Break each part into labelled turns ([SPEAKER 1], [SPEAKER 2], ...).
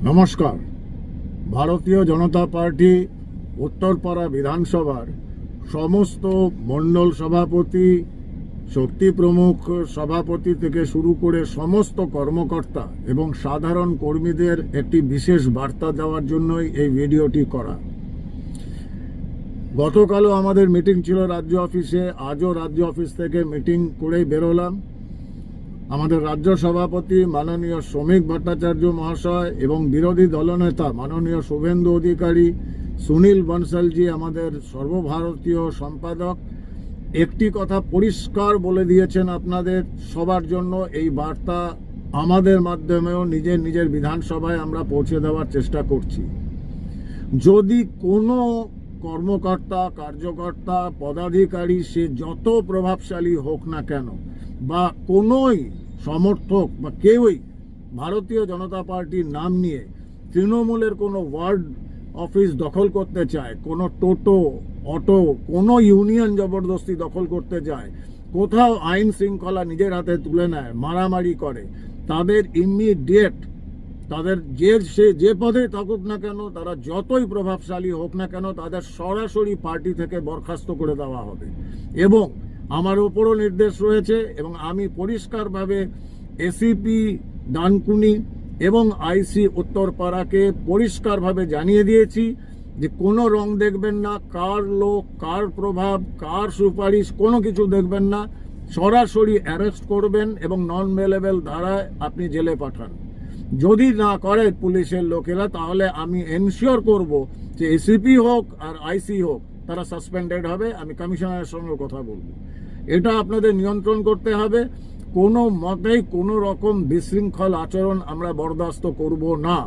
[SPEAKER 1] নমস্কার। ভারতীয় জনতা পার্টি উত্তরপাড়া বিধানসভার সমস্ত মণ্ডল সভাপতি, শক্তি প্রমুখ সভাপতি থেকে শুরু করে সমস্ত কর্মকর্তা এবং সাধারণ কর্মীদের একটি বিশেষ বার্তা দেওয়ার জন্যই এই ভিডিওটি করা। গতকালও আমাদের মিটিং ছিল রাজ্য অফিসে, আজও রাজ্য অফিস থেকে মিটিং করেই বেরোলাম। আমাদের রাজ্য সভাপতি মাননীয় শ্রমিক ভট্টাচার্য মহাশয় এবং বিরোধী দলনেতা মাননীয় শুভেন্দু অধিকারী, সুনীল বনসালজি আমাদের সর্বভারতীয় সম্পাদক একটি কথা পরিষ্কার বলে দিয়েছেন আপনাদের সবার জন্য। এই বার্তা আমাদের মাধ্যমেও নিজের নিজের বিধানসভায় আমরা পৌঁছে দেওয়ার চেষ্টা করছি। যদি কোনো কর্মকর্তা, কার্যকর্তা, পদাধিকারী, সে যত প্রভাবশালী হোক না কেন, বা কোনোই সমর্থক বা কেউই ভারতীয় জনতা পার্টির নাম নিয়ে তৃণমূলের কোনো ওয়ার্ড অফিস দখল করতে চায়, কোনো টোটো, অটো, কোনো ইউনিয়ন জবরদস্তি দখল করতে যায়, কোথাও আইন শৃঙ্খলা নিজের হাতে তুলে নেয়, মারামারি করে, তাদের ইমিডিয়েট তাদের যে পদে থাকুক না কেন, তারা যতই প্রভাবশালী হোক না কেন, তাদের সরাসরি পার্টি থেকে বরখাস্ত করে দেওয়া হবে। এবং আমার উপরও নির্দেশ রয়েছে এবং আমি পরিষ্কারভাবে এসিপি ডানকুনি এবং আইসি উত্তরপাড়াকে পরিষ্কারভাবে জানিয়ে দিয়েছি যে কোনো রং দেখবেন না, কার লোক, কার প্রভাব, কার সুপারিশ, কোনো কিছু দেখবেন না, সরাসরি অ্যারেস্ট করবেন এবং নন বেলেবল ধারায় আপনি জেলে পাঠান। যদি না করে পুলিশের লোকেরা, তাহলে আমি এনশিওর করব যে এসিপি হোক আর আইসি হোক, তারা সাসপেন্ডেড হবে। আমি কমিশনারের সঙ্গে কথা বলবো। এটা আপনাদের নিয়ন্ত্রণ করতে হবে। কোনো মতেই কোনো রকম বিশৃঙ্খল আচরণ আমরা বরদাস্ত করব না।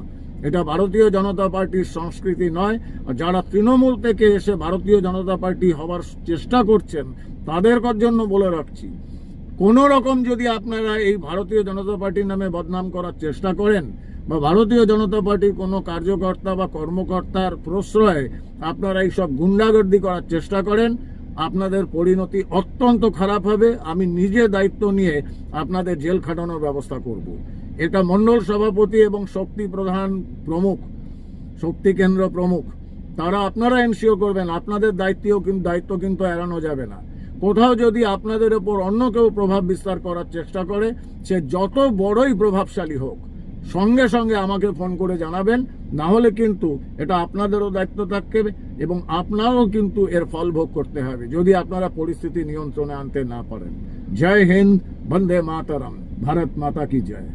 [SPEAKER 1] এটা ভারতীয় জনতা পার্টির সংস্কৃতি নয়। আর যারা তৃণমূল থেকে এসে ভারতীয় জনতা পার্টি হওয়ার চেষ্টা করছেন, তাদের জন্য বলে রাখছি, কোনো রকম যদি আপনারা এই ভারতীয় জনতা পার্টির নামে বদনাম করার চেষ্টা করেন বা ভারতীয় জনতা পার্টির কোনো কার্যকর্তা বা কর্মকর্তার প্রশ্রয়ে আপনারা এইসব গুন্ডাগর্দি করার চেষ্টা করেন, আপনাদের পরিণতি অত্যন্ত খারাপ হবে। আমি নিজে দায়িত্ব নিয়ে আপনাদের জেল খাটানোর ব্যবস্থা করব। এটা মণ্ডল সভাপতি এবং শক্তি প্রধান প্রমুখ, শক্তি কেন্দ্র প্রমুখ, তারা আপনারা এনশিওর করবেন। আপনাদের দায়িত্ব কিন্তু এড়ানো যাবে না। কোথাও যদি আপনাদের ওপর অন্য কেউ প্রভাব বিস্তার করার চেষ্টা করে, সে যত বড়ই প্রভাবশালী হোক, সঙ্গে সঙ্গে আমাকে ফোন করে জানাবেন। না হলে কিন্তু এটা আপনাদেরও দায়িত্ব থাকবে এবং আপনারও কিন্তু এর ফল ভোগ করতে হবে যদি আপনারা পরিস্থিতি নিয়ন্ত্রণে আনতে না পারেন। জয় হিন্দ, বন্দে মাতরম, ভারত মাতা কি জয়।